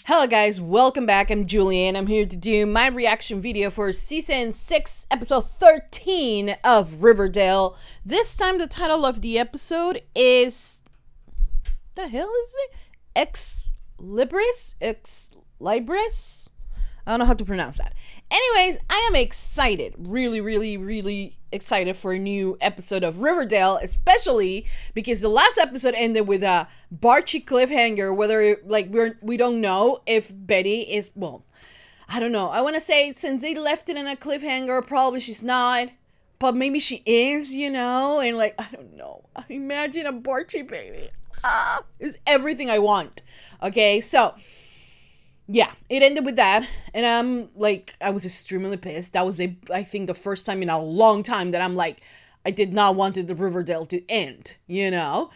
Hello guys, welcome back. I'm Julie and I'm here to do my reaction video for season 6 episode 13 of Riverdale. This time the title of the episode is, the hell is it? Ex-Libris? Ex-Libris? I don't know how to pronounce that. Anyways, I am excited, really excited for a new episode of Riverdale, especially because the last episode ended with a Barchi cliffhanger, whether like we don't know if Betty is, well, I don't know. I want to say since they left it in a cliffhanger, probably she's not, but maybe she is, you know, and like, I don't know. Imagine a Barchi baby. Is everything I want. Okay, so yeah, it ended with that, and I was extremely pissed. That was I think the first time in a long time that I'm like, I did not want the Riverdale to end, you know?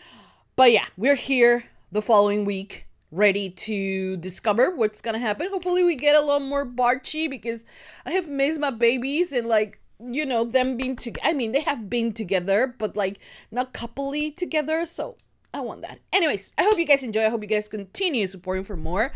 But yeah, we're here the following week, ready to discover what's gonna happen. Hopefully we get a lot more Barchi, because I have missed my babies, and like, you know, them being together. I mean, they have been together, but like, not coupley together, so I want that. Anyways, I hope you guys enjoy. I hope you guys continue supporting for more.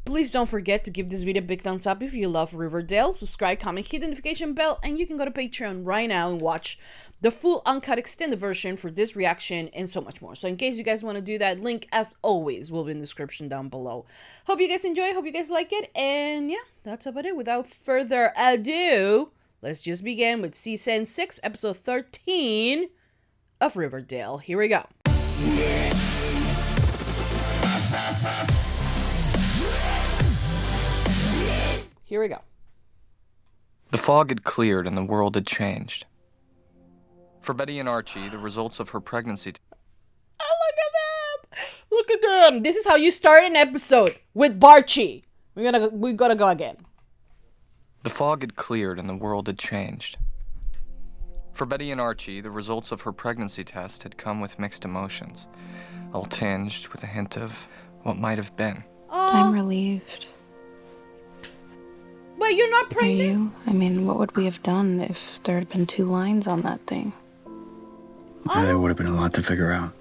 Please don't forget to give this video a big thumbs up if you love Riverdale. Subscribe, comment, hit the notification bell, and you can go to Patreon right now and watch the full uncut extended version for this reaction and so much more. So in case you guys want to do that, link as always will be in the description down below. Hope you guys enjoy, hope you guys like it, and yeah, that's about it. Without further ado, let's just begin with season 6, episode 13 of Riverdale. Here we go. Here we go. The fog had cleared and the world had changed. For Betty and Archie, the results of her pregnancy... Oh, look at them! Look at them! This is how you start an episode, with Barchi. We gotta go again. The fog had cleared and the world had changed. For Betty and Archie, the results of her pregnancy test had come with mixed emotions, all tinged with a hint of what might have been. I'm relieved. But you're not pregnant? Are you? I mean, what would we have done if there had been 2 lines on that thing? Yeah, there would have been a lot to figure out.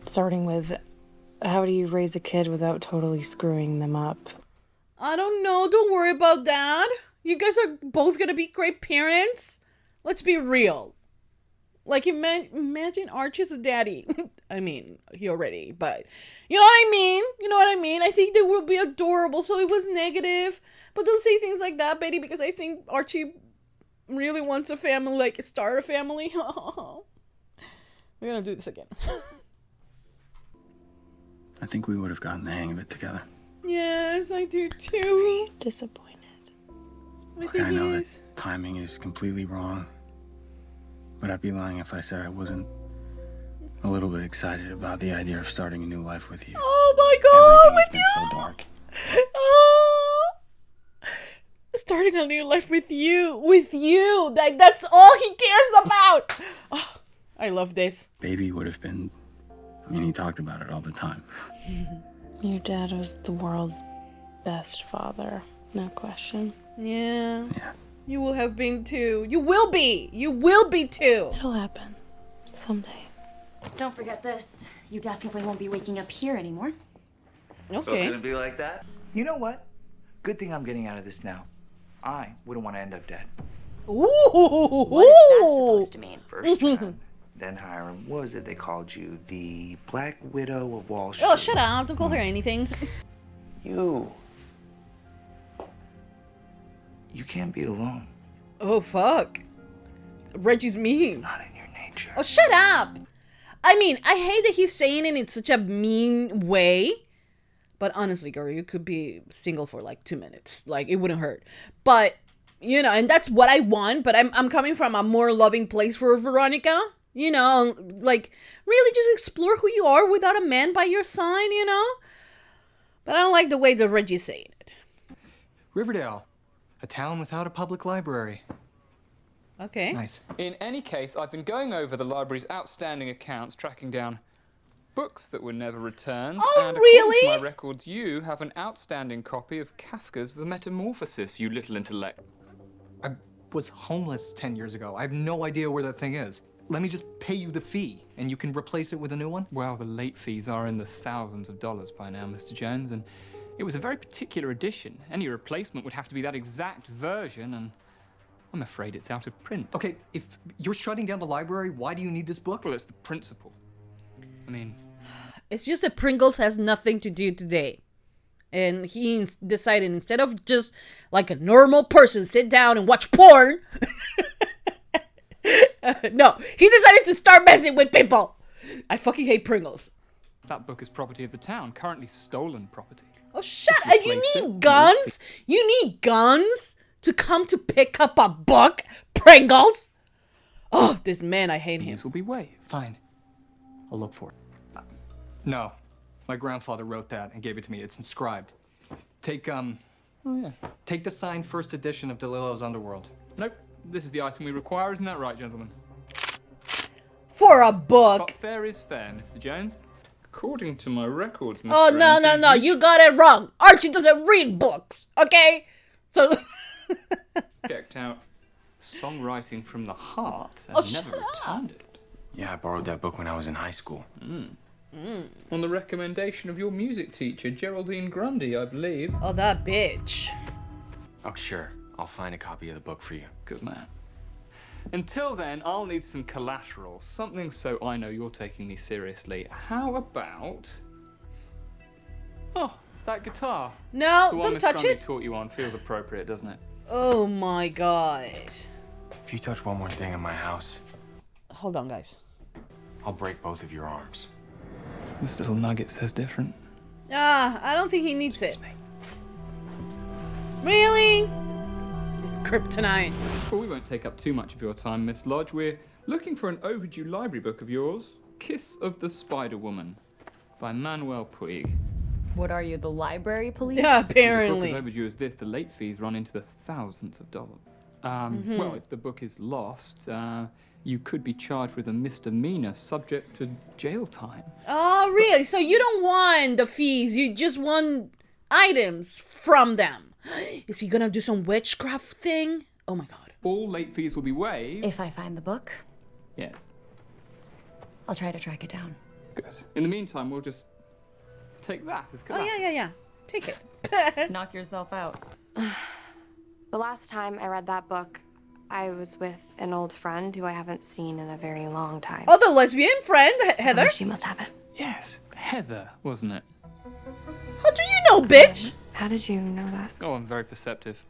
Starting with, how do you raise a kid without totally screwing them up? I don't know. Don't worry about that. You guys are both gonna be great parents. Let's be real. Like, imagine Archie's a daddy. I mean, he already, but you know what I mean? You know what I mean? I think they will be adorable, so it was negative. But don't say things like that, Betty, because I think Archie really wants a family, like, start a family. We're gonna do this again. I think we would have gotten the hang of it together. Yes, I do too. Disappointed. Look, I know that timing is completely wrong, but I'd be lying if I said I wasn't a little bit excited about the idea of starting a new life with you. Oh my God, with you! So dark. Oh, starting a new life with you. That's all he cares about. Oh, I love this. Baby would have been. I mean, he talked about it all the time. Your dad was the world's best father, no question. Yeah. Yeah. You will have been too. You will be. You will be too. It'll happen someday. Don't forget this. You definitely won't be waking up here anymore. Okay. So it's gonna be like that? You know what? Good thing I'm getting out of this now. I wouldn't want to end up dead. Ooh. What is that supposed to mean? First John, then Hiram. What was it they called you? The Black Widow of Wall Street. Oh, shut up. Don't call her anything. You can't be alone. Oh, fuck. Reggie's mean. It's not in your nature. Oh, shut up. I mean, I hate that he's saying it in such a mean way. But honestly, girl, you could be single for like 2 minutes. Like, it wouldn't hurt. But, you know, and that's what I want. But I'm coming from a more loving place for Veronica. You know, like, really just explore who you are without a man by your side, you know? But I don't like the way that Reggie's saying it. Riverdale, a town without a public library. Okay. Nice. In any case, I've been going over the library's outstanding accounts, tracking down books that were never returned. Oh, and really? according to my records, you have an outstanding copy of Kafka's The Metamorphosis, you little intellect. I was homeless 10 years ago. I have no idea where that thing is. Let me just pay you the fee, and you can replace it with a new one? Well, the late fees are in the thousands of dollars by now, Mr. Jones, and It was a very particular edition. Any replacement would have to be that exact version, and I'm afraid it's out of print. Okay, if you're shutting down the library, why do you need this book? Well, it's the principle. I mean... It's just that Pringles has nothing to do today. And he decided instead of just like a normal person sit down and watch porn... no, he decided to start messing with people. I fucking hate Pringles. That book is property of the town, currently stolen property. Oh, shut up. You need guns? You need guns to come to pick up a book? Pringles? Oh, this man, I hate him. This will be waived. Fine. I'll look for it. No. My grandfather wrote that and gave it to me. It's inscribed. Take the signed first edition of DeLillo's Underworld. Nope. This is the item we require, isn't that right, gentlemen? For a book. But fair is fair, Mr. Jones. According to my records, Mr. Oh, no. You got it wrong. Archie doesn't read books, okay? So... checked out Songwriting from the Heart and never returned it. Yeah, I borrowed that book when I was in high school. On the recommendation of your music teacher, Geraldine Grundy, I believe. Oh, that bitch. Oh, sure. I'll find a copy of the book for you. Good man. Until then, I'll need some collateral. Something so I know you're taking me seriously. How about... Oh, that guitar. No, the one don't Miss touch Grundy it. taught you on feels appropriate, doesn't it? Oh my god. If you touch one more thing in my house, Hold on, guys. I'll break both of your arms. This little nugget says different. I don't think he needs it. Really? It's kryptonite. Well, we won't take up too much of your time, Miss Lodge. We're looking for an overdue library book of yours, Kiss of the Spider-Woman, by Manuel Puig. What are you, the library police? Yeah, If a book apparently. as overdue as this, the late fees run into the thousands of dollars. Well, if the book is lost, you could be charged with a misdemeanor subject to jail time. Oh, really? So you don't want the fees, you just want items from them. Is he gonna do some witchcraft thing? Oh my god. All late fees will be waived. If I find the book, Yes. I'll try to track it down. Good. In the meantime, we'll just take that as Oh, collateral. yeah. Take it. Knock yourself out. The last time I read that book, I was with an old friend who I haven't seen in a very long time. Oh, the lesbian friend, Heather? Oh, she must have it. Yes, Heather, wasn't it? How do you know, bitch? How did you know that? Oh, I'm very perceptive.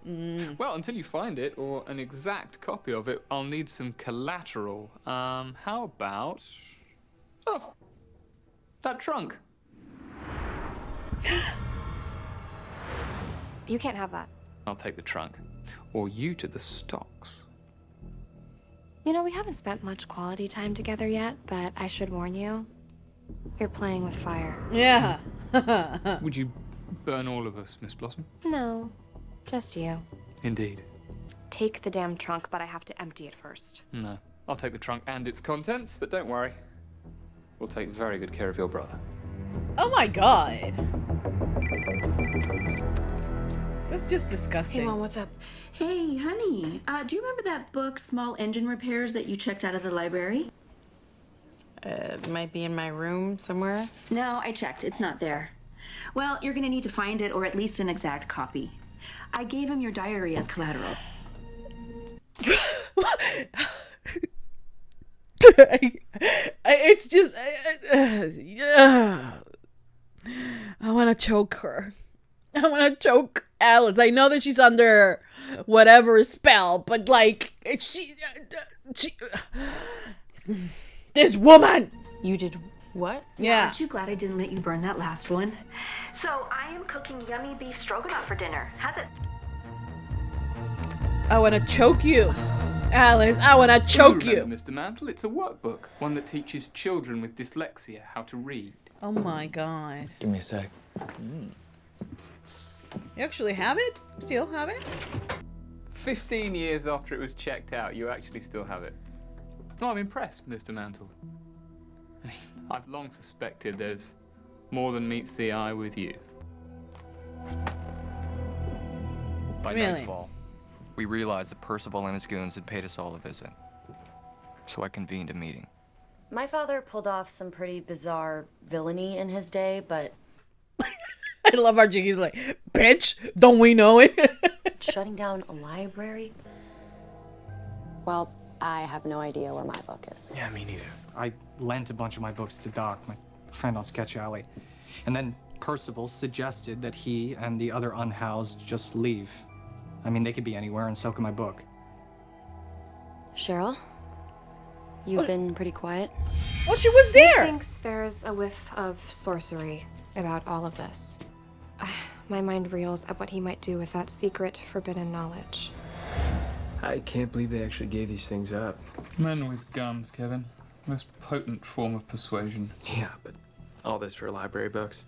Well, until you find it, or an exact copy of it, I'll need some collateral. How about... Oh, that trunk. You can't have that. I'll take the trunk. Or you to the stocks. You know, we haven't spent much quality time together yet, but I should warn you, you're playing with fire. Yeah. Would you burn all of us, Miss Blossom? No, just you. Indeed. Take the damn trunk, but I have to empty it first. No. I'll take the trunk and its contents, but don't worry. We'll take very good care of your brother. Oh my god. That's just disgusting. Hey, Mom, what's up? Hey, honey, do you remember that book, Small Engine Repairs, that you checked out of the library? It might be in my room somewhere. No, I checked. It's not there. Well, you're gonna need to find it, or at least an exact copy. I gave him your diary as collateral. It's just... I want to choke her. I want to choke Alice. I know that she's under whatever spell, but like, she this woman. You did what? Yeah. Aren't you glad I didn't let you burn that last one? So I am cooking yummy beef stroganoff for dinner. How's it? I want to choke you, Alice. I want to choke you. Remember, Mr. Mantle, it's a workbook, one that teaches children with dyslexia how to read. Oh my god. Give me a sec. You actually have it? Still have it? 15 years after it was checked out, you actually still have it. Oh, I'm impressed, Mr. Mantle. I've long suspected there's more than meets the eye with you. By Really? nightfall, we realized that Percival and his goons had paid us all a visit. So I convened a meeting. My father pulled off some pretty bizarre villainy in his day, but I love Archie. He's like, bitch, don't we know it? Shutting down a library? Well, I have no idea where my book is. Yeah, me neither. I lent a bunch of my books to Doc, my friend on Sketch Alley. And then Percival suggested that he and the other unhoused just leave. I mean, they could be anywhere, and so can my book. Cheryl, you've been pretty quiet. Oh, she was there! He thinks there's a whiff of sorcery about all of this. My mind reels at what he might do with that secret, forbidden knowledge. I can't believe they actually gave these things up. Men with guns, Kevin. Most potent form of persuasion. Yeah, but all this for library books.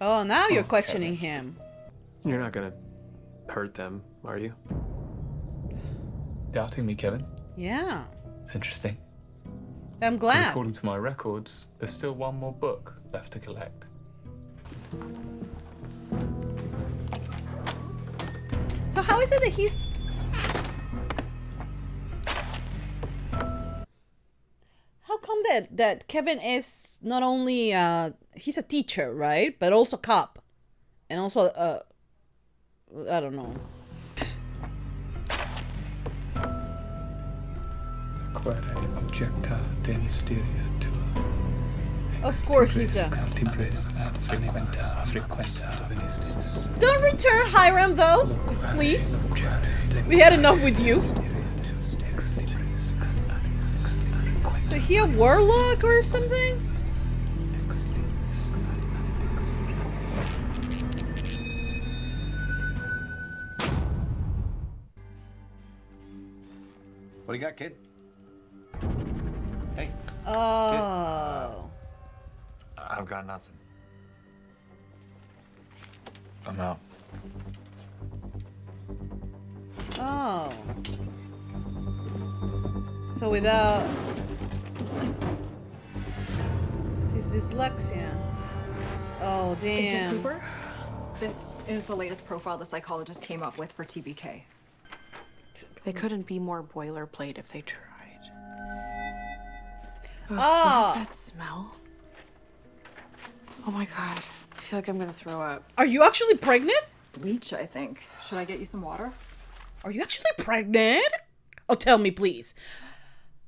Oh, now you're questioning him. You're not gonna hurt them, are you? Doubting me, Kevin? Yeah. It's interesting. I'm glad. According to my records, there's still one more book left to collect. So how is it that he's... How come that Kevin is not only he's a teacher, right? But also cop. And also I don't know. Quere objecta de mysteria tua. Of course he's a... Ex-Libris ad frequenta venistis. Don't return Hiram though, please. We had enough with you. So he a warlock or something? What do you got, kid? Hey. Oh. I've got nothing. I'm out. Oh. So without... This is dyslexia. Oh, damn. Agent Cooper, this is the latest profile the psychologist came up with for TBK. They couldn't be more boilerplate if they tried. Ugh, Oh. What is that smell? Oh my god. I feel like I'm gonna throw up. Are you actually pregnant? Bleach, I think. Should I get you some water? Are you actually pregnant? Oh, tell me, please.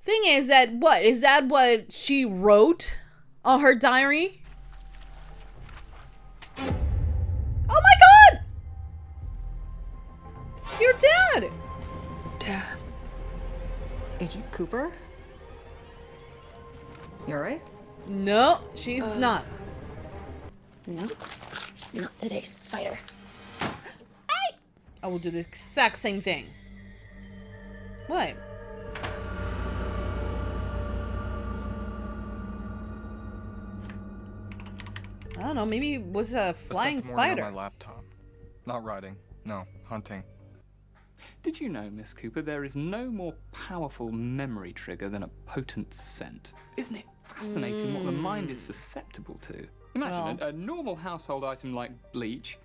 Thing is that what? Is that what she wrote on her diary? Oh my god! Your dad! Dad. Agent Cooper? You alright? No, she's not. No, not today, Spider. I will do the exact same thing. What? I don't know, maybe it was a flying I spent the morning spider. on my laptop. Not writing. No, hunting. Did you know, Miss Cooper, there is no more powerful memory trigger than a potent scent? Isn't it fascinating what the mind is susceptible to? Imagine a normal household item like bleach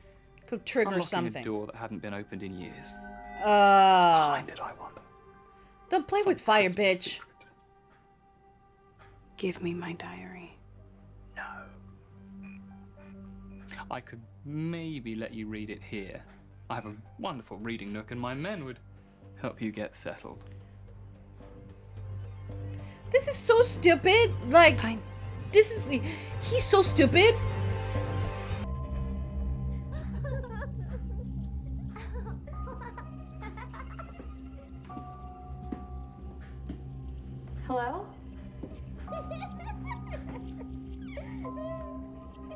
could trigger unlocking something. a door that hadn't been opened in years. Behind it, I wonder. Don't play with fire, bitch. Give me my diary. I could maybe let you read it here. I have a wonderful reading nook and my men would help you get settled. This is so stupid. Like, this is... He's so stupid. Hello?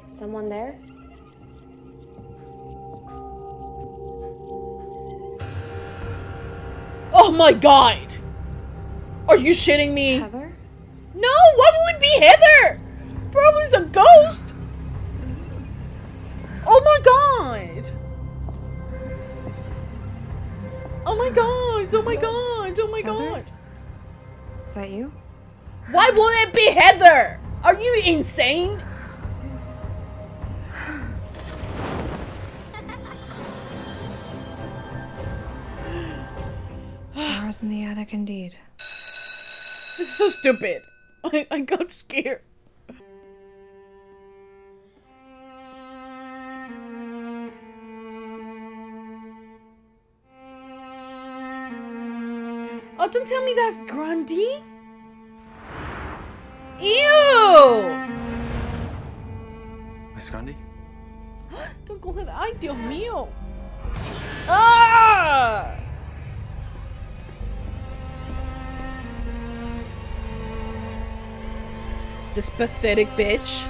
Someone there? Oh my god! Are you shitting me? Heather? No, why will it be Heather? Probably it's a ghost. Oh my god! Oh my god! Oh my god! Oh my god! Is that you? Why will it be Heather? Are you insane? Laura's in the attic indeed. This is so stupid. I got scared. Oh, don't tell me that's Grundy. Ew! Miss Grundy? Don't go ahead. Ay, Dios mío. Ah! This pathetic bitch.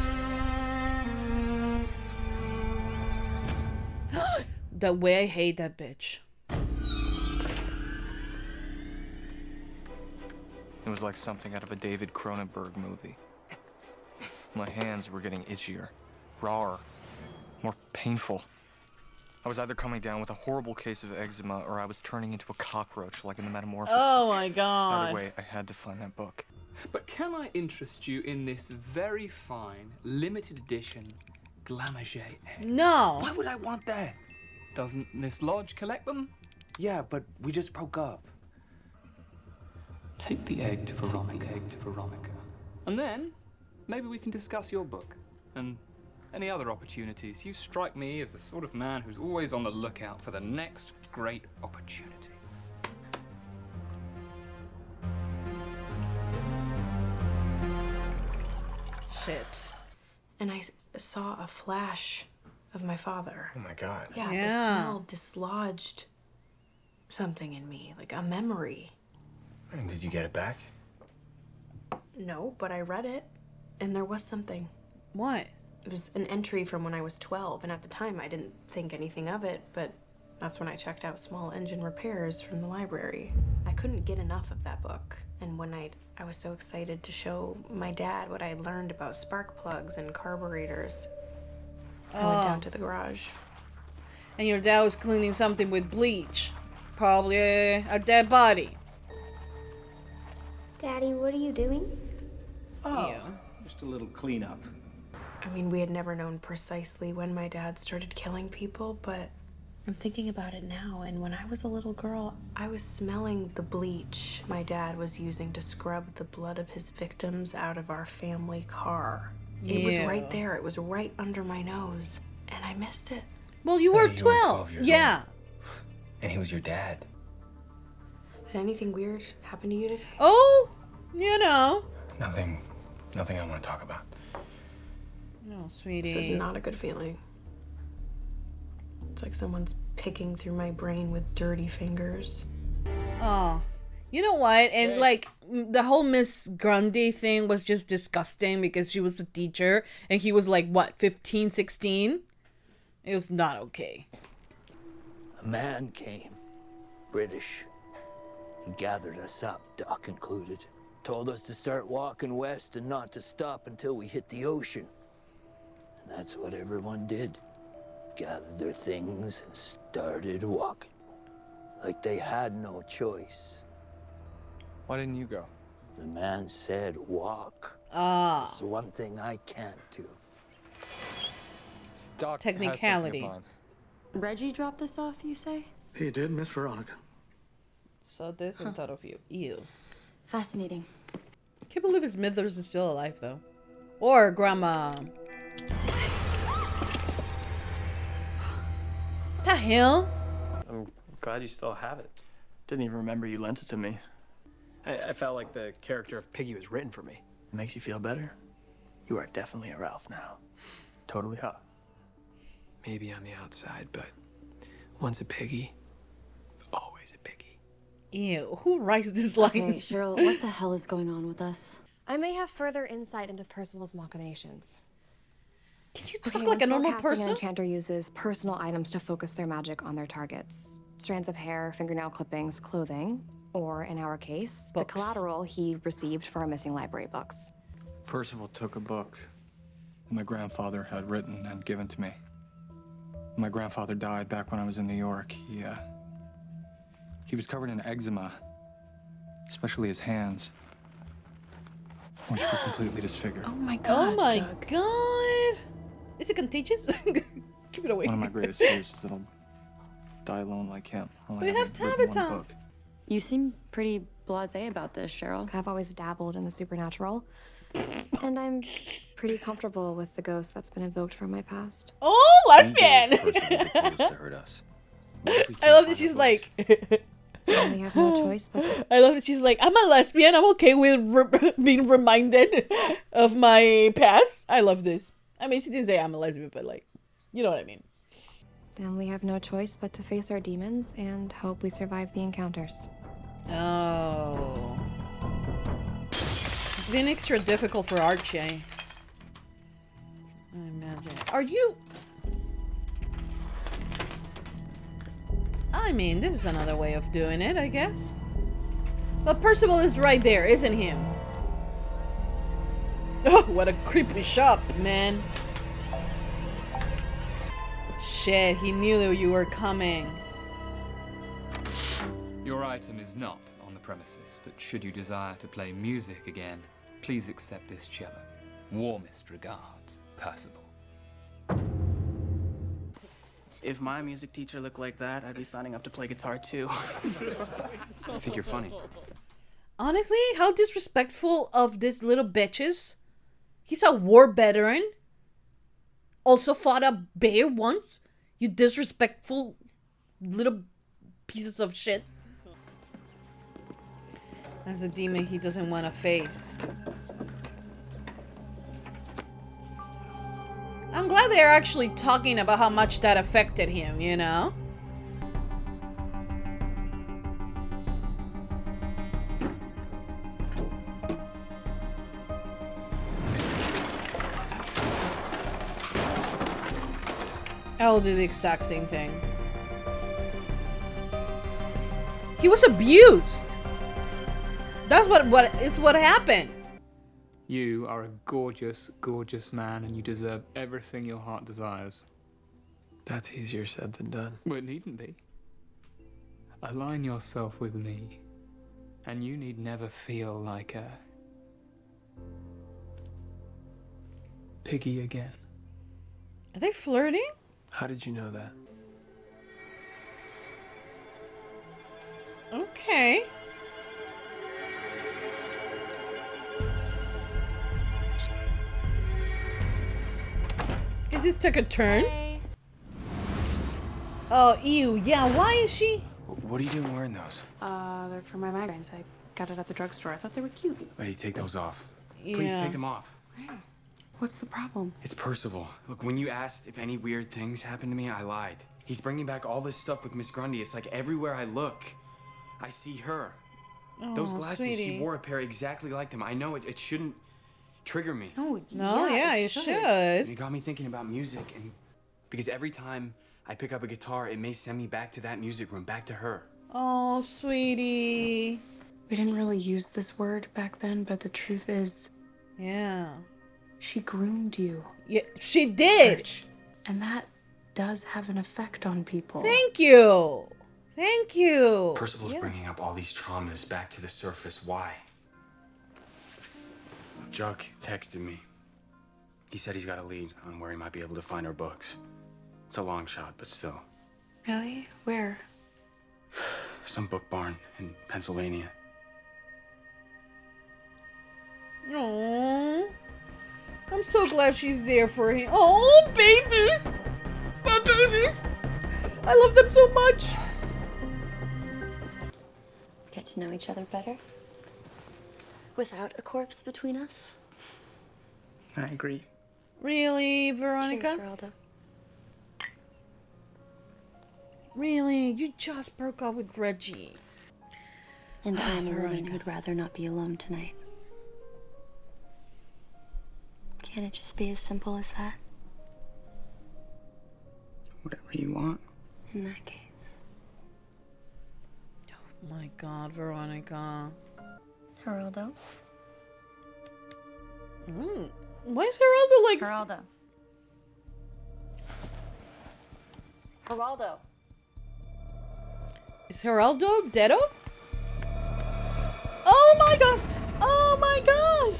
The way I hate that bitch. It was like something out of a David Cronenberg movie. My hands were getting itchier, rawer, more painful. I was either coming down with a horrible case of eczema or I was turning into a cockroach like in the Metamorphosis. Oh my god. Either way, I had to find that book. But can I interest you in this very fine, limited edition Glamourget egg? No. Why would I want that? Doesn't Miss Lodge collect them? Yeah, but we just broke up. Take the egg to Veronica. And then, maybe we can discuss your book. And any other opportunities. You strike me as the sort of man who's always on the lookout for the next great opportunity. Shit. And I saw a flash of my father. Oh my god. Yeah, the smell dislodged something in me, like a memory. And did you get it back? No, but I read it, and there was something. What? It was an entry from when I was 12, and at the time I didn't think anything of it, but that's when I checked out small engine repairs from the library. I couldn't get enough of that book, and one night I was so excited to show my dad what I had learned about spark plugs and carburetors. I went down to the garage. And your dad was cleaning something with bleach. Probably a dead body. Daddy, what are you doing? Oh, just a little cleanup. I mean, we had never known precisely when my dad started killing people, but I'm thinking about it now, and when I was a little girl, I was smelling the bleach my dad was using to scrub the blood of his victims out of our family car. It was right there. It was right under my nose, and I missed it. Well, you were 12. Yeah. Old. And he was your dad. Did anything weird happen to you today? Oh, you know. Nothing I want to talk about. No, sweetie. This is not a good feeling. It's like someone's picking through my brain with dirty fingers. Oh, you know what? And like the whole Miss Grundy thing was just disgusting because she was a teacher and he was like, what, 15, 16? It was not okay. A man came, British. He gathered us up, Doc included. Told us to start walking west and not to stop until we hit the ocean. And that's what everyone did. Gathered their things and started walking. Like they had no choice. Why didn't you go? The man said walk. Ah. It's the one thing I can't do. Doc technicality. Reggie dropped this off, you say? He did, Miss Veronica. Saw this and thought of you. Ew. Fascinating. Can't believe his Smithers is still alive though. Or Grandma. The hell? I'm glad you still have it. Didn't even remember you lent it to me. I felt like the character of Piggy was written for me. It makes you feel better? You are definitely a Ralph now. Totally hot. Maybe on the outside, but once a Piggy, always a Piggy. Ew, who writes this lines? Okay, Cheryl, what the hell is going on with us? I may have further insight into Percival's machinations. Can you talk like a normal person? An enchanter uses personal items to focus their magic on their targets. Strands of hair, fingernail clippings, clothing, or in our case, the collateral he received for our missing library books. Percival took a book that my grandfather had written and given to me. My grandfather died back when I was in New York. He was covered in eczema, especially his hands, which were completely disfigured. Oh my god. Oh my god. Is it contagious? Keep it away. One of my greatest fears is that I'll die alone like him. But you have Tabitha. You seem pretty blasé about this, Cheryl. I've always dabbled in the supernatural, and I'm pretty comfortable with the ghost that's been evoked from my past. Oh, lesbian! To hurt us. I love that she's like, And we have no choice but to... I love that she's like, I'm a lesbian. I'm okay with being reminded of my past. I love this. I mean, she didn't say I'm a lesbian, but like, you know what I mean. And we have no choice but to face our demons and hope we survive the encounters. Oh. It's been extra difficult for Archie. I imagine. Are you... I mean, this is another way of doing it, I guess. But Percival is right there, isn't he? Oh, what a creepy shop, man. Shit, he knew that you were coming. Your item is not on the premises, but should you desire to play music again, please accept this cello. Warmest regards, Percival. If my music teacher looked like that, I'd be signing up to play guitar too. I think you're funny. Honestly, how disrespectful of these little bitches. He's a war veteran. Also fought a bear once. You disrespectful little pieces of shit. As a demon he doesn't want to face. I'm glad they're actually talking about how much that affected him, you know? I'll do the exact same thing. He was abused. That's what happened. You are a gorgeous, gorgeous man, and you deserve everything your heart desires. That's easier said than done. Well, it needn't be. Align yourself with me, and you need never feel like a piggy again. Are they flirting? How did you know that? Okay. Guess this took a turn. Hey. Oh, ew. Yeah, why is she? What are you doing wearing those? They're for my migraines. I got it at the drugstore. I thought they were cute. Lady, take those off. Yeah. Please take them off. Hey, what's the problem? It's Percival. Look, when you asked if any weird things happened to me, I lied. He's bringing back all this stuff with Miss Grundy. It's like everywhere I look, I see her. Oh, Those glasses, sweetie. she wore a pair exactly like them. I know it shouldn't trigger me. No, yeah, you should. It got me thinking about music, and because every time I pick up a guitar, it may send me back to that music room, back to her. Oh, sweetie. We didn't really use this word back then, but the truth is... Yeah. She groomed you. Yeah, she did! And that does have an effect on people. Thank you! Thank you! Percival's bringing up all these traumas back to the surface. Why? Chuck texted me. He said he's got a lead on where he might be able to find our books. It's a long shot, but still. Really? Where? Some book barn in Pennsylvania. Aww. I'm so glad she's there for him. Oh, baby! My baby! I love them so much! Get to know each other better? Without a corpse between us? I agree. Really, Veronica? Cheers, Geraldo. Really? You just broke up with Reggie. And I'm a woman who'd rather not be alone tonight. Can't it just be as simple as that? Whatever you want. In that case. Oh my god, Veronica. Geraldo? Why is Geraldo like... Geraldo. Geraldo. Is Geraldo deado? Oh my god! Oh my gosh!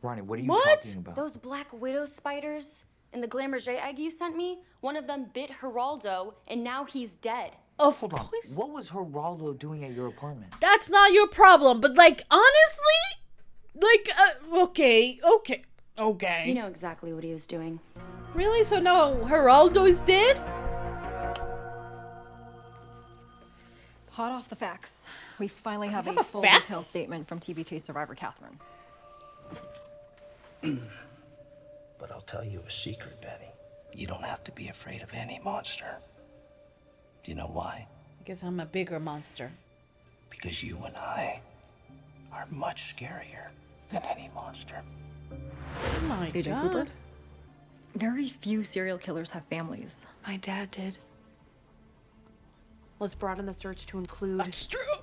Ronnie, what are you What? talking about? Those black widow spiders in the Glamourget egg you sent me, one of them bit Geraldo, and now he's dead. Hold on. What was Geraldo doing at your apartment? That's not your problem, but like, honestly? Like, okay. You know exactly what he was doing. Really? So now Geraldo is dead? Hot off the facts. We finally have Have a a full fax? detailed statement from TBK survivor Catherine. But I'll tell you a secret, Betty. You don't have to be afraid of any monster. Do you know why? Because I'm a bigger monster. Because you and I are much scarier than any monster. Oh my Agent god. Cooper? Very few serial killers have families. My dad did. Let's broaden the search to include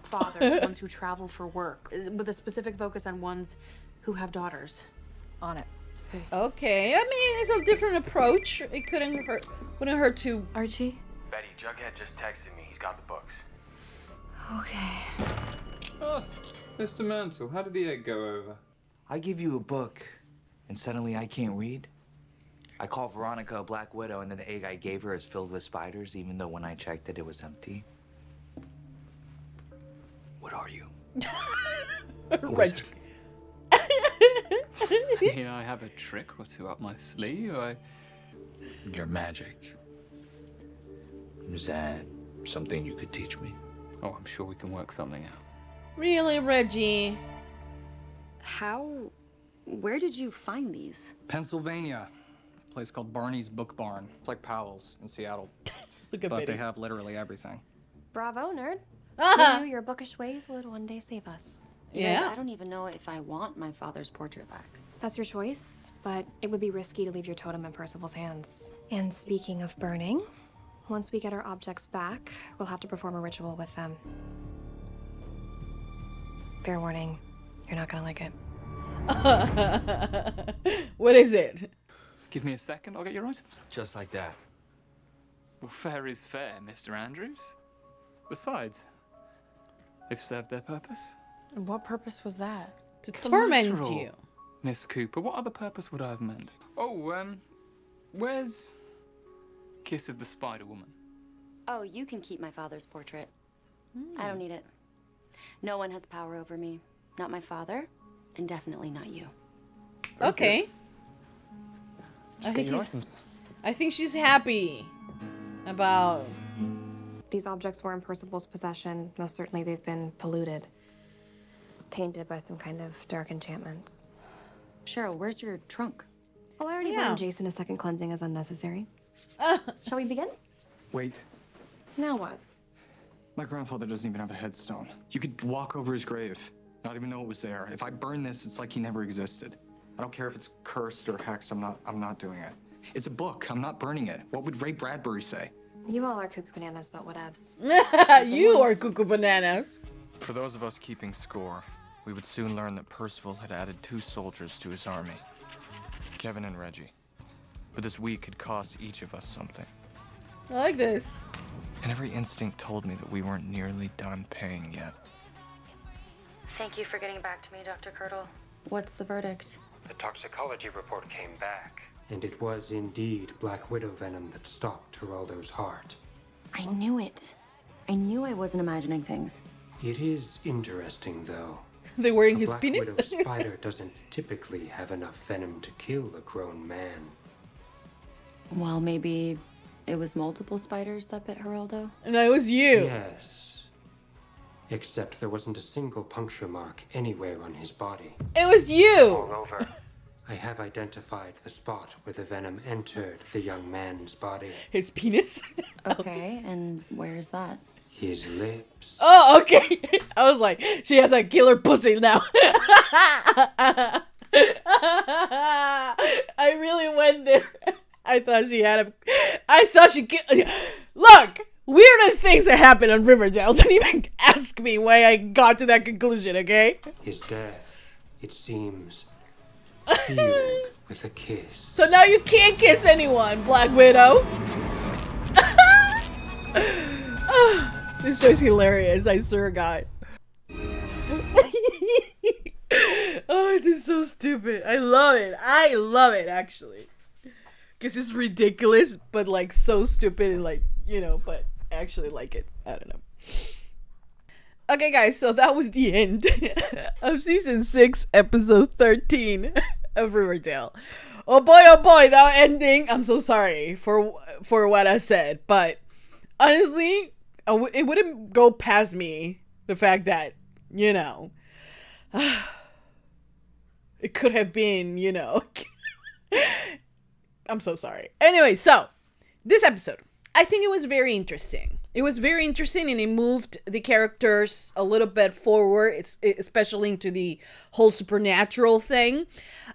fathers, ones who travel for work, with a specific focus on ones who have daughters. On it. Okay, I mean, it's a different approach. It wouldn't hurt to... Archie? Betty, Jughead just texted me. He's got the books. Okay. Oh, Mr. Mantle, how did the egg go over? I give you a book, and suddenly I can't read. I call Veronica a Black Widow, and then the egg I gave her is filled with spiders, even though when I checked it, it was empty. What are you? Reggie. Yeah, I have a trick or two up my sleeve. Your magic. Is that something you could teach me? Oh, I'm sure we can work something out. Really, Reggie? Where did you find these? Pennsylvania. A place called Barney's Book Barn. It's like Powell's in Seattle. Look at But Betty. they have literally everything. Bravo, nerd. You knew your bookish ways would one day save us. Yeah. I don't even know if I want my father's portrait back. That's your choice, but it would be risky to leave your totem in Percival's hands. And speaking of burning, once we get our objects back, we'll have to perform a ritual with them. Fair warning, you're not gonna like it. What is it? Give me a second, I'll get your items. Just like that. Well, fair is fair, Mr. Andrews. Besides, they've served their purpose. And what purpose was that? To torment Collateral. you. Miss Cooper, what other purpose would I have meant? Oh, where's Kiss of the Spider Woman? Oh, you can keep my father's portrait. I don't need it. No one has power over me. Not my father, and definitely not you. Okay. Just get your items. I think she's happy about... These objects were in Percival's possession. Most certainly they've been polluted. Tainted by some kind of dark enchantments. Cheryl, where's your trunk? Well, I already warned Jason a second cleansing is unnecessary. Shall we begin? Wait. Now what? My grandfather doesn't even have a headstone. You could walk over his grave, not even know it was there. If I burn this, it's like he never existed. I don't care if it's cursed or hexed, I'm not doing it. It's a book, I'm not burning it. What would Ray Bradbury say? You all are cuckoo bananas, but whatevs. You are cuckoo bananas. For those of us keeping score, we would soon learn that Percival had added 2 soldiers to his army, Kevin and Reggie. But this week had cost each of us something. I like this. And every instinct told me that we weren't nearly done paying yet. Thank you for getting back to me, Dr. Curdle. What's the verdict? The toxicology report came back. And it was indeed Black Widow venom that stopped Geraldo's heart. I knew it. I knew I wasn't imagining things. It is interesting, though. They're wearing A his Black penis? Widow spider doesn't typically have enough venom to kill a grown man. Well, maybe it was multiple spiders that bit Geraldo? No, it was you. Yes. Except there wasn't a single puncture mark anywhere on his body. It was you. Moreover, I have identified the spot where the venom entered the young man's body. His penis? Okay, and where is that? His lips. Oh, okay. I was like, she has a killer pussy now. I really went there. I thought she had a... I thought she... Look! Weirder things that happen on Riverdale. Don't even ask me why I got to that conclusion, okay? His death, it seems, sealed with a kiss. So now you can't kiss anyone, Black Widow. This show's hilarious, I swear to God. Oh, this is so stupid. I love it. I love it, actually. Because it's ridiculous, but like so stupid and like, you know, but I actually like it. I don't know. Okay, guys, so that was the end of season 6, episode 13 of Riverdale. Oh boy, that ending. I'm so sorry for what I said, but honestly, it wouldn't go past me, the fact that, you know, it could have been, you know. I'm so sorry. Anyway, so this episode, I think it was very interesting. It was very interesting, and it moved the characters a little bit forward, especially into the whole supernatural thing.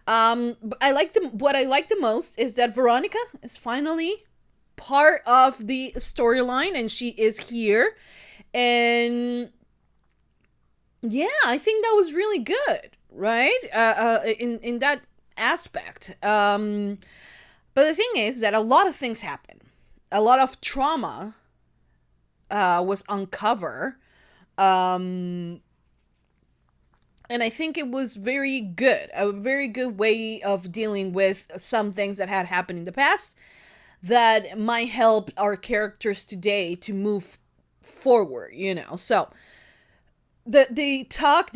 What I like the most is that Veronica is finally part of the storyline, and she is here. And yeah, I think that was really good, right? In that aspect. But the thing is that a lot of things happen. A lot of trauma was uncovered. And I think it was very good. A very good way of dealing with some things that had happened in the past that might help our characters today to move forward, you know. So the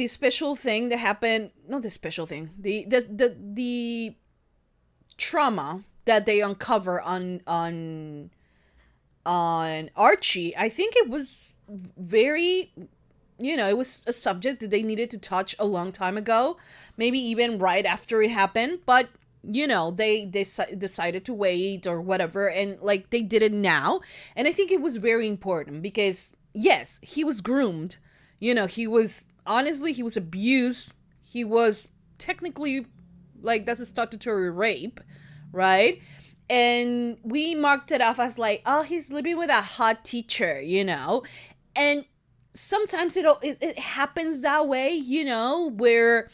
special thing that happened, not the special thing, the trauma that they uncover on Archie, I think it was very, you know, it was a subject that they needed to touch a long time ago, maybe even right after it happened, but you know, they decided to wait or whatever, and like they did it now. And I think it was very important because yes, he was groomed, you know, he was abused, he was technically, like, that's a statutory rape, right? And we marked it off as like, oh, he's living with a hot teacher, you know. And sometimes it happens that way, you know, where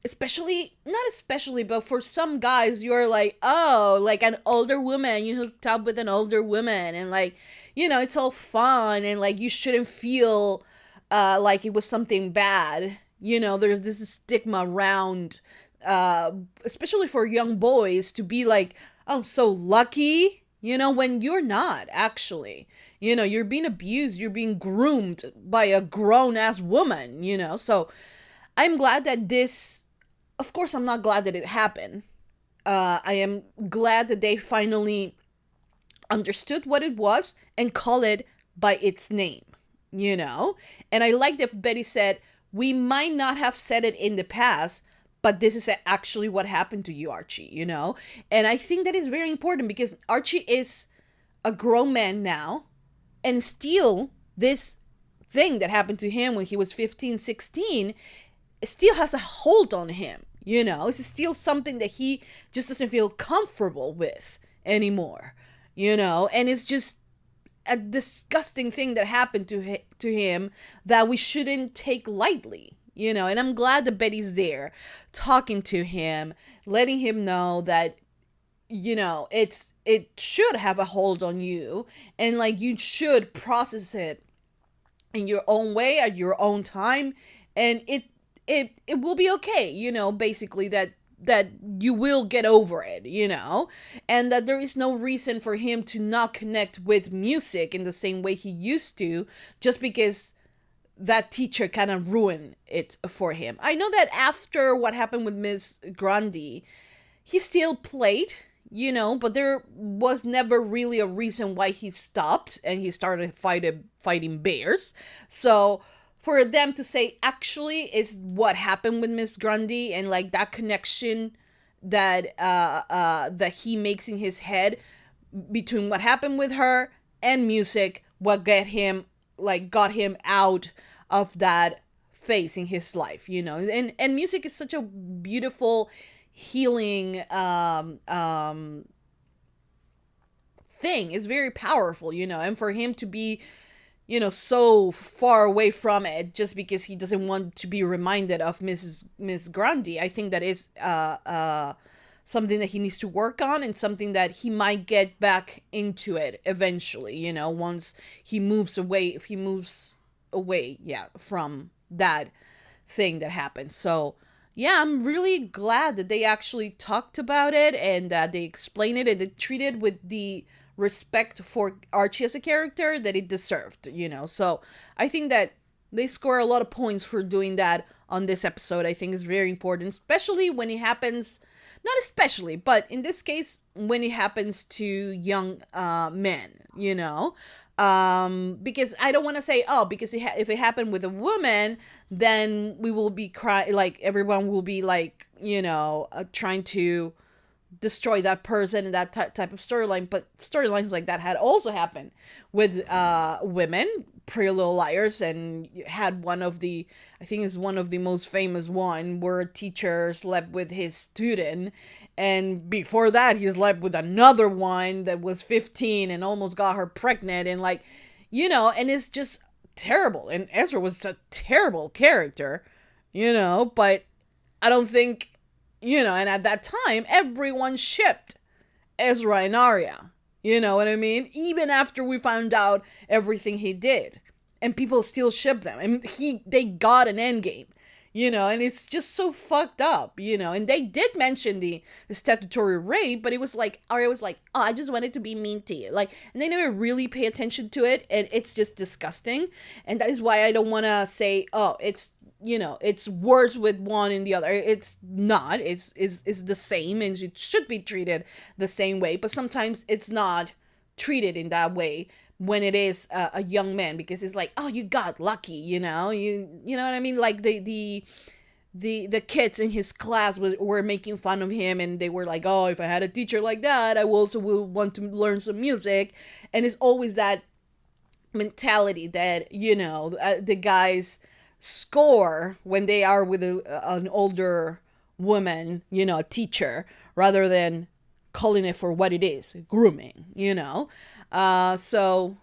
not especially, but for some guys, you're like, oh, like an older woman, you hooked up with an older woman, and like, you know, it's all fun, and like you shouldn't feel like it was something bad, you know. There's this stigma around, especially for young boys, to be like, I'm so lucky, you know, when you're not actually, you know, you're being abused, you're being groomed by a grown-ass woman, you know. So I'm glad that this, of course, I'm not glad that it happened. I am glad that they finally understood what it was and call it by its name, you know. And I like that Betty said, we might not have said it in the past, but this is actually what happened to you, Archie, you know? And I think that is very important because Archie is a grown man now, and still this thing that happened to him when he was 15, 16 still has a hold on him, you know? It's still something that he just doesn't feel comfortable with anymore, you know? And it's just a disgusting thing that happened to him that we shouldn't take lightly. You know, and I'm glad that Betty's there talking to him, letting him know that, you know, it should have a hold on you, and like you should process it in your own way at your own time, and it will be okay, you know, basically that you will get over it, you know, and that there is no reason for him to not connect with music in the same way he used to, just because that teacher kind of ruined it for him. I know that after what happened with Miss Grundy, he still played, you know, but there was never really a reason why he stopped and he started fighting bears. So for them to say actually is what happened with Miss Grundy, and like that connection that that he makes in his head between what happened with her and music, what got him out of that phase in his life, you know. And music is such a beautiful healing thing. It's very powerful, you know. And for him to be, you know, so far away from it just because he doesn't want to be reminded of Miss Grundy, I think that is something that he needs to work on, and something that he might get back into it eventually, you know, once he moves away, if he moves away, yeah, from that thing that happened. So yeah, I'm really glad that they actually talked about it, and that they explained it, and they treated with the respect for Archie as a character that it deserved, you know. So I think that they score a lot of points for doing that on this episode. I think is very important, especially when it happens, not especially, but in this case, when it happens to young men, you know. Because I don't want to say, oh, because if it happened with a woman, then we will be like everyone will be like, you know, trying to destroy that person and that type of storyline. But storylines like that had also happened with women. Pretty Little Liars, and had one of the, I think is one of the most famous one, where a teacher slept with his student, and before that he slept with another one that was 15 and almost got her pregnant, and like, you know, and it's just terrible. And Ezra was a terrible character, you know, but I don't think, you know, and at that time everyone shipped Ezra and Arya. You know what I mean? Even after we found out everything he did. And people still ship them. And they got an endgame. You know, and it's just so fucked up, you know. And they did mention the statutory rape, but it was like, Arya was like, oh, I just wanted to be mean to you. Like, and they never really pay attention to it. And it's just disgusting. And that is why I don't want to say, oh, it's, you know, it's worse with one and the other. It's not. It's the same, and it should be treated the same way. But sometimes it's not treated in that way when it is a young man, because it's like, oh, you got lucky, you know, you know what I mean? Like the kids in his class were making fun of him, and they were like, oh, if I had a teacher like that, I also will want to learn some music. And it's always that mentality that, you know, the guys score when they are with an older woman, you know, a teacher, rather than calling it for what it is, grooming, you know. So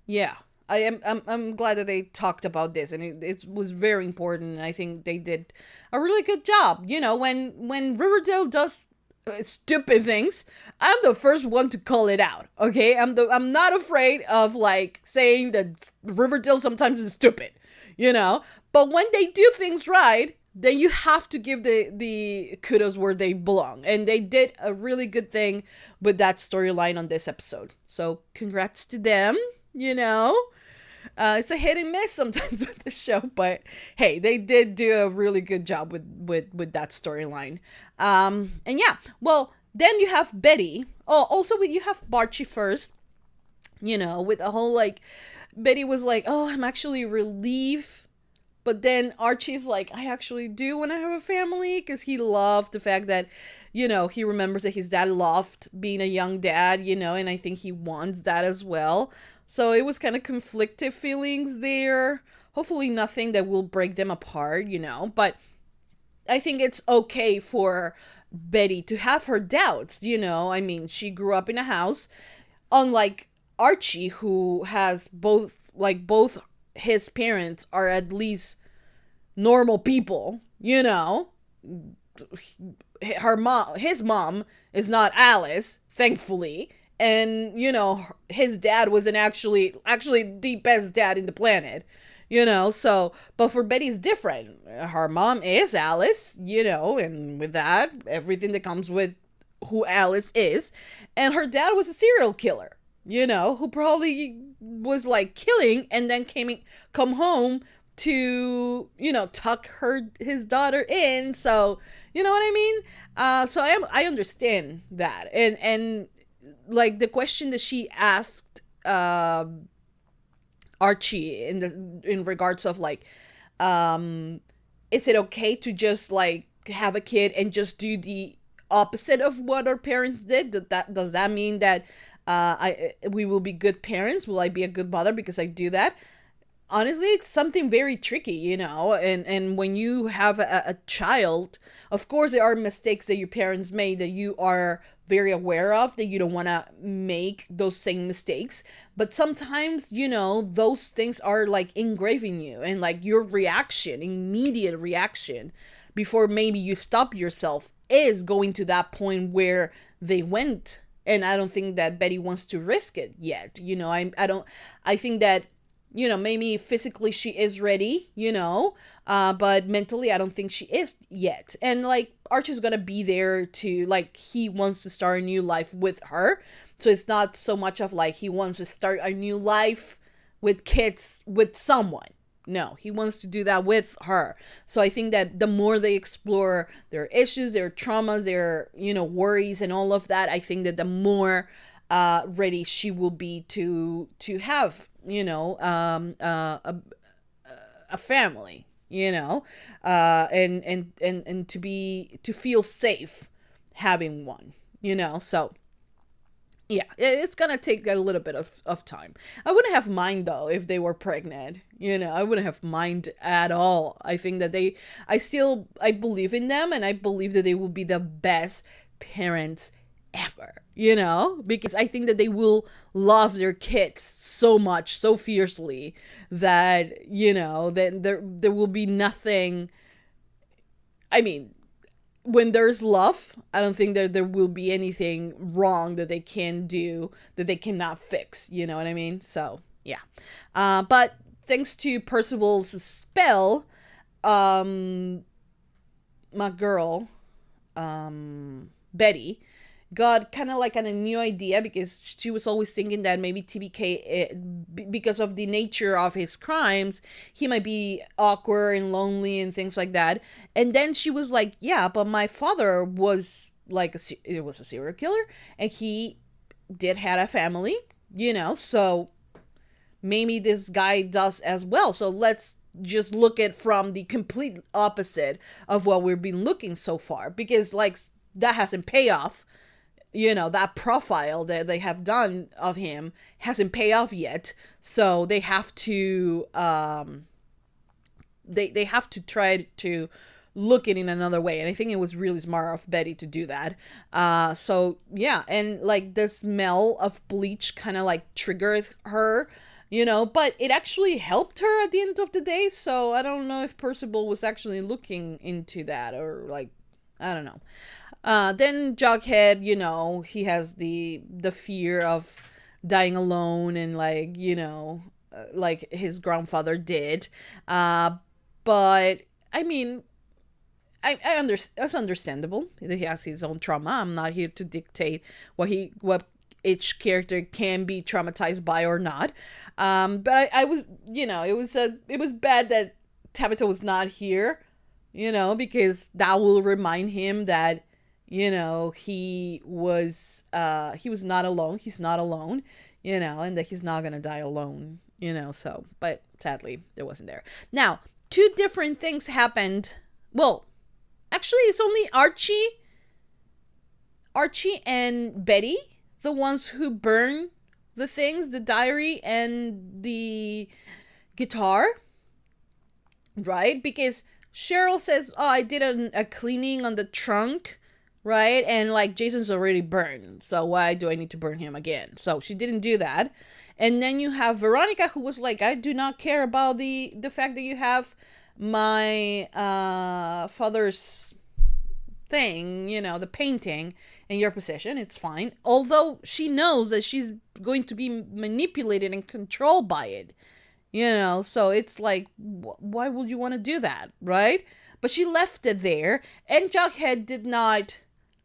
yeah, I'm glad that they talked about this, and it was very important, and I think they did a really good job. You know, when Riverdale does stupid things, I'm the first one to call it out. Okay, I'm not afraid of like saying that Riverdale sometimes is stupid, you know. But when they do things right, then you have to give the kudos where they belong. And they did a really good thing with that storyline on this episode. So congrats to them, you know. It's a hit and miss sometimes with the show, but hey, they did do a really good job with that storyline. And yeah, well, then you have Betty. Oh, also you have Archie first, you know, with a whole like, Betty was like, oh, I'm actually relieved. But then Archie's like, I actually do want to have a family, because he loved the fact that, you know, he remembers that his dad loved being a young dad, you know, and I think he wants that as well. So it was kind of conflicted feelings there. Hopefully nothing that will break them apart, you know, but I think it's okay for Betty to have her doubts, you know. I mean, she grew up in a house, unlike Archie, who has both his parents are at least normal people, you know. His mom is not Alice, thankfully, and you know, his dad wasn't actually the best dad in the planet, you know. So, but for Betty's different. Her mom is Alice, you know, and with that, everything that comes with who Alice is, and her dad was a serial killer, you know, who probably was like killing and then come home to, you know, tuck his daughter in. So, you know what I mean? So I understand that. And like the question that she asked Archie in regards of like, is it okay to just like have a kid and just do the opposite of what our parents did? Does that mean that we will be good parents? Will I be a good mother because I do that? Honestly, it's something very tricky, you know, and when you have a child, of course there are mistakes that your parents made that you are very aware of, that you don't want to make those same mistakes. But sometimes, you know, those things are like engraved in you, and like your immediate reaction, before maybe you stop yourself, is going to that point where they went. And I don't think that Betty wants to risk it yet. You know, I think that, you know, maybe physically she is ready, you know, but mentally I don't think she is yet. And like Archie's gonna be there to, like, he wants to start a new life with her. So it's not so much of like he wants to start a new life with kids with someone. No, he wants to do that with her. So I think that the more they explore their issues, their traumas, their, you know, worries and all of that, I think that the more ready she will be to have, you know, a family, you know, and to feel safe having one, you know. So yeah, it's gonna take a little bit of time. I wouldn't have mind though if they were pregnant, you know. I wouldn't have mind at all. I think that I believe in them, and I believe that they will be the best parents ever, you know, because I think that they will love their kids so much, so fiercely, that, you know, that there will be nothing. I mean, when there's love, I don't think that there will be anything wrong that they can do that they cannot fix, you know what I mean? So yeah, but thanks to Percival's spell, my girl, Betty, got kind of like a new idea, because she was always thinking that maybe TBK, because of the nature of his crimes, he might be awkward and lonely and things like that. And then she was like, yeah, but my father was like it was a serial killer, and he did had a family, you know, so maybe this guy does as well. So let's just look at from the complete opposite of what we've been looking so far, because like that hasn't paid off. You know, that profile that they have done of him hasn't paid off yet. So they have to they have to try to look at it in another way. And I think it was really smart of Betty to do that. So yeah, and like the smell of bleach kind of like triggered her, you know, but it actually helped her at the end of the day. So I don't know if Percival was actually looking into that, or like, I don't know. Then Jughead, you know, he has the fear of dying alone, and like, you know, like his grandfather did. But I mean, I that's understandable. He has his own trauma. I'm not here to dictate what each character can be traumatized by or not. But I was, you know, it was bad that Tabitha was not here, you know, because that will remind him that, you know, he was not alone. He's not alone, you know, and that he's not going to die alone, you know. So, but sadly, it wasn't there. Now, two different things happened. Well, actually, it's only Archie and Betty, the ones who burn the things, the diary and the guitar, right? Because Cheryl says, oh, I did a cleaning on the trunk, right? And like Jason's already burned, so why do I need to burn him again? So she didn't do that. And then you have Veronica, who was like, I do not care about the fact that you have my father's thing, you know, the painting in your possession. It's fine. Although she knows that she's going to be manipulated and controlled by it, you know, so it's like, why would you want to do that, right? But she left it there, and Jughead did not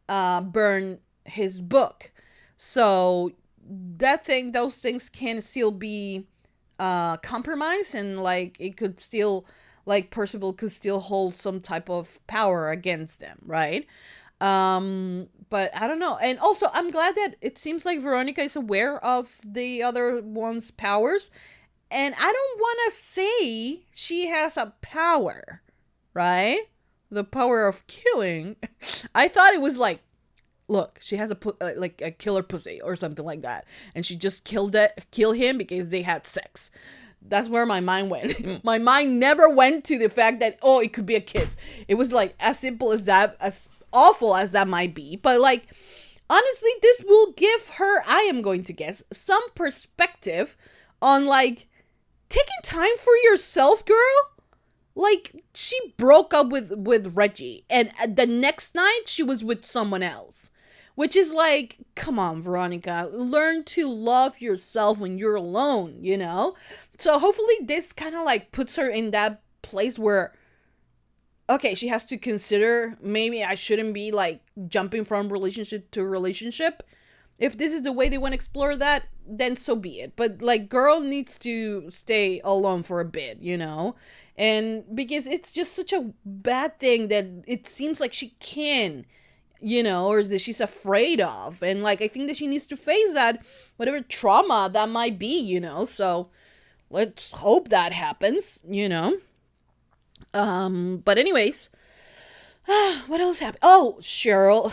burn his book. So those things can still be compromised, and like it could still, like Percival could still hold some type of power against them, right? But I don't know. And also, I'm glad that it seems like Veronica is aware of the other one's powers. And I don't want to say she has a power, right? The power of killing. I thought it was like, look, she has like a killer pussy or something like that, and she just kill him because they had sex. That's where my mind went. My mind never went to the fact that, oh, it could be a kiss. It was like as simple as that, as awful as that might be. But like, honestly, this will give her, I am going to guess, some perspective on like taking time for yourself, girl. Like, she broke up with Reggie, and the next night she was with someone else. Which is like, come on, Veronica, learn to love yourself when you're alone, you know? So hopefully this kind of like puts her in that place where, okay, she has to consider, maybe I shouldn't be like jumping from relationship to relationship. If this is the way they want to explore that, then so be it. But like, girl needs to stay alone for a bit, you know? And because it's just such a bad thing that it seems like she can you know, or that she's afraid of. And like, I think that she needs to face that, whatever trauma that might be, you know. So let's hope that happens, you know. But anyways, what else happened? Oh, Cheryl.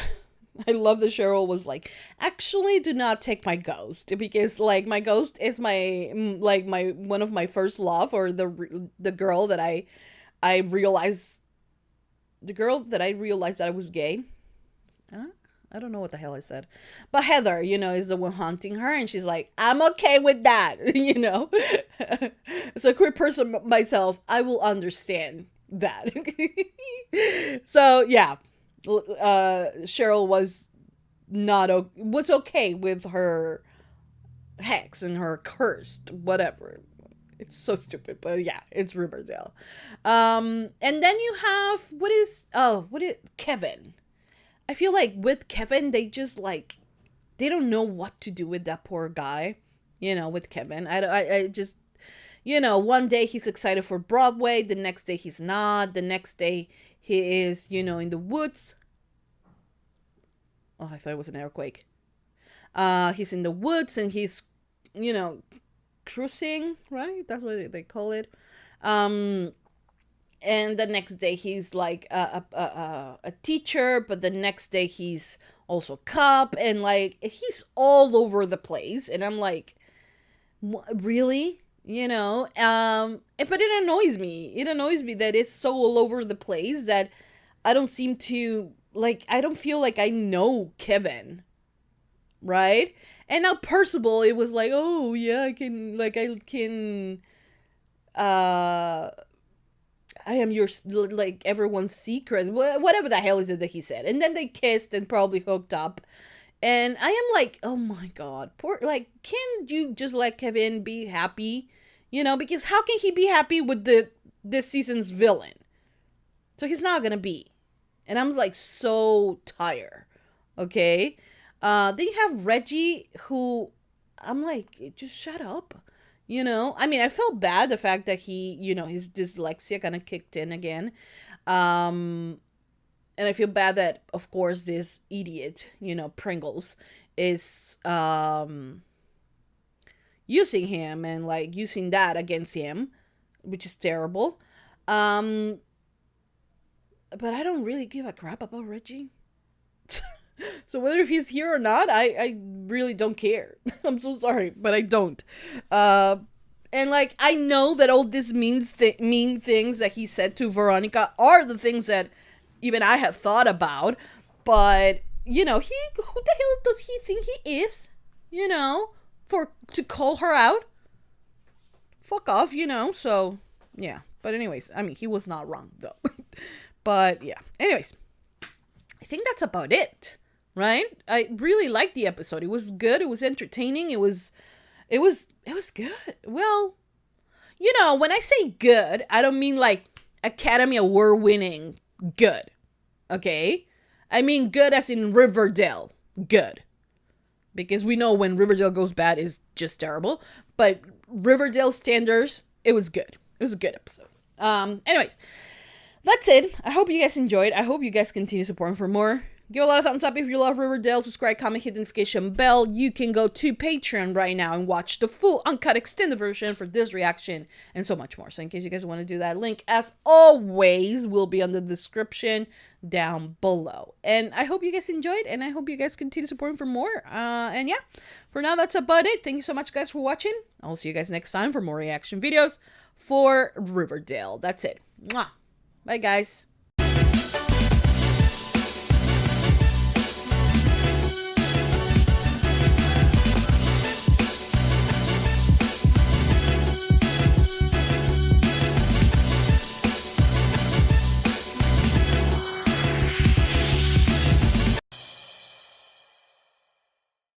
I love that Cheryl was like, actually, do not take my ghost, because like my ghost is my one of my first love, or the girl that I realized that I was gay. I don't know what the hell I said, but Heather, you know, is the one haunting her, and she's like, I'm okay with that, you know. So a queer person myself, I will understand that. So yeah. Cheryl was okay with her hex and her cursed whatever. It's so stupid, but yeah, it's Riverdale. And then you have what is Kevin. I feel like with Kevin, they just like, they don't know what to do with that poor guy, you know. With Kevin, I just, you know, one day he's excited for Broadway, the next day he's not, the next day he is, you know, in the woods. Oh, I thought it was an earthquake. He's in the woods and he's, you know, cruising, right? That's what they call it. And the next day he's like a teacher, but the next day he's also a cop, and like he's all over the place. And I'm like, really? You know, but it annoys me. It annoys me that it's so all over the place that I don't seem to, like, I don't feel like I know Kevin, right? And now Percival, it was like, oh yeah, I am your, like, everyone's secret, whatever the hell is it that he said. And then they kissed and probably hooked up. And I am like, oh my God, poor, like, can you just let Kevin be happy? You know, because how can he be happy with this season's villain? So he's not gonna be. And I'm like so tired. Okay. Then you have Reggie, who I'm like, just shut up. You know, I mean, I felt bad the fact that he, you know, his dyslexia kind of kicked in again. And I feel bad that, of course, this idiot, you know, Pringles, is using him and like using that against him, which is terrible. But I don't really give a crap about Reggie. So whether if he's here or not, I really don't care. I'm so sorry, but I don't. And like, I know that all these mean things that he said to Veronica are the things that even I have thought about. But, you know, who the hell does he think he is? You know, to call her out? Fuck off, you know. So, yeah. But anyways, I mean, he was not wrong, though. But, yeah. Anyways, I think that's about it. Right? I really liked the episode. It was good. It was entertaining. It was good. Well, you know, when I say good, I don't mean like Academy Award winning good. Okay? I mean good as in Riverdale good. Because we know when Riverdale goes bad is just terrible. But Riverdale standards, it was good. It was a good episode. Anyways, that's it. I hope you guys enjoyed. I hope you guys continue supporting for more. Give a lot of thumbs up if you love Riverdale. Subscribe, comment, hit the notification bell. You can go to Patreon right now and watch the full uncut extended version for this reaction and so much more. So in case you guys want to do that, link as always will be on the description down below. And I hope you guys enjoyed, and I hope you guys continue supporting for more. And yeah, for now that's about it. Thank you so much guys for watching. I'll see you guys next time for more reaction videos for Riverdale. That's it. Mwah. Bye guys.